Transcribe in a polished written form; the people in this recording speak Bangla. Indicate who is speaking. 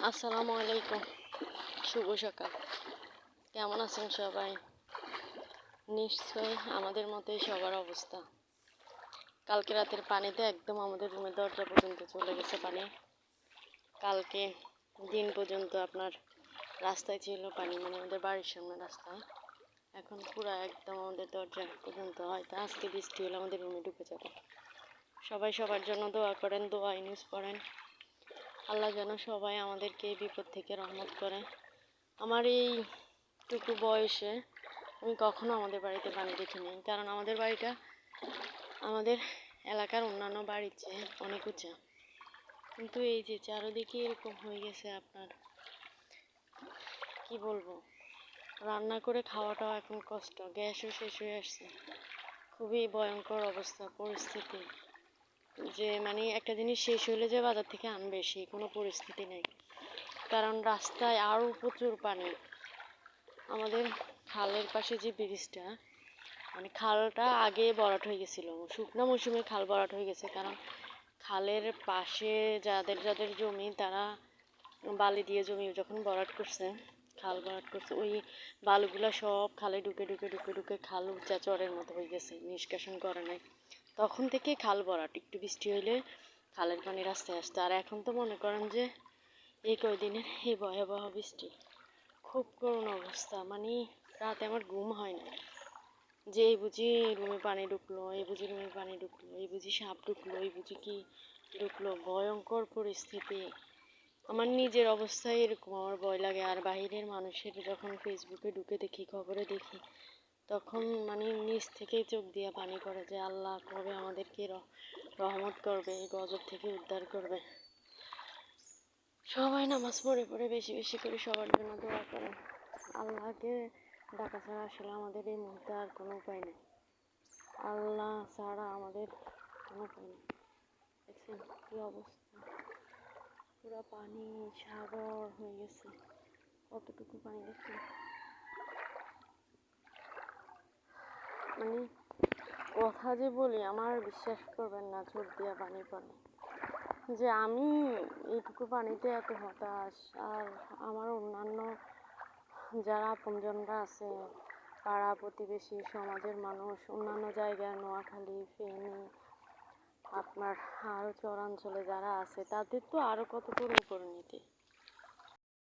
Speaker 1: আসসালামু আলাইকুম, শুভ সকাল। কেমন আছেন সবাই? নিশ্চয়ই আমাদের মতোই সবার অবস্থা। কালকে রাতের পানিতে একদম আমাদের রুমের দরজা পর্যন্ত চলে গেছে পানি। কালকে দিন পর্যন্ত আপনার রাস্তায় ছিল পানি, মানে আমাদের বাড়ির সামনে রাস্তায়। এখন পুরো একদম আমাদের দরজা পর্যন্ত, হয়তো আজকে বৃষ্টি হলে আমাদের রুমে ঢুকে যাবে। সবাই সবার জন্য দোয়া করেন, দোয়া নিউজ পড়েন। আল্লাহ যেন সবাই আমাদেরকে এই বিপদ থেকে রহমত করে। আমার এইটুকু বয়সে আমি কখনো আমাদের বাড়িতে পানি দেখিনি, কারণ আমাদের বাড়িটা আমাদের এলাকার অন্যান্য বাড়ির চেয়ে অনেক উঁচা। কিন্তু এই যে চারদিকে এরকম হয়ে গেছে, আপনার কি বলবো, রান্না করে খাওয়াটাও এখন কষ্ট, গ্যাসও শেষ হয়ে আসছে। খুবই ভয়ঙ্কর অবস্থা, পরিস্থিতি। যে মানে একটা জিনিস শেষ হলে যে বাজার থেকে আনবে সেই কোনো পরিস্থিতি নেই, কারণ রাস্তায় আরও প্রচুর পানি। আমাদের খালের পাশে যে ব্রিজটা, মানে খালটা আগে ভরাট হয়ে গেছিলো, শুকনো মৌসুমে খাল ভরাট হয়ে গেছে। কারণ খালের পাশে যাদের যাদের জমি, তারা বালি দিয়ে জমি যখন ভরাট করছে, খাল ভরাট করছে, ওই বালুগুলা সব খালে ঢুকে ঢুকে ঢুকে ঢুকে খাল উঁচা চরের মতো হয়ে গেছে, নিষ্কাশন করে নাই। তখন থেকে খাল ভরাট, একটু বৃষ্টি হইলে খালের পানি রাস্তায় আসতো। আর এখন তো মনে করেন যে এই কয়দিনের এই ভয়াবহ বৃষ্টি, খুব করুণ অবস্থা। মানে রাতে আমার ঘুম হয় না, যে এই বুঝি রুমে পানি ঢুকলো, এই বুঝি রুমে পানি ঢুকলো, এই বুঝি সাপ ঢুকলো, এই বুঝি কি ঢুকলো। ভয়ঙ্কর পরিস্থিতি। আমার নিজের অবস্থায় এরকম, আমার ভয় লাগে। আর বাহিরের মানুষের যখন ফেসবুকে ঢুকে দেখি, খবরে দেখি, তখন মানে নিচ থেকে চোখ দিয়ে পানি পড়ে যে আল্লাহ কবে আমাদেরকে রহমত করবে, এই গজব থেকে উদ্ধার করবে। সবাই নামাজ পড়ে পড়ে বেশি বেশি করে সবার জন্য দোয়া করেন। আল্লাহকে ডাকা ছাড়া আসলে আমাদের এই মুহূর্তে আর কোনো উপায় নেই। আল্লাহ ছাড়া আমাদের কোনো উপায় নেই। দেখছেন কি অবস্থা, পুরো পানি সাগর হয়ে গেছে। কতটুকু পানি দেখছেন, মানে কথা যে বলি আমার বিশ্বাস করবেন না, চোখ দিয়া পানি পড়ে যে আমি এইটুকু পানিতে এত হতাশ। আর আমার অন্যান্য যারা আপনজনরা আছে, পাড়া প্রতিবেশী, সমাজের মানুষ, অন্যান্য জায়গায় নোয়াখালী, ফেনী, আপনার আরও চরাঞ্চলে যারা আছে, তাদের তো আরও কত করুণ পরিণতি।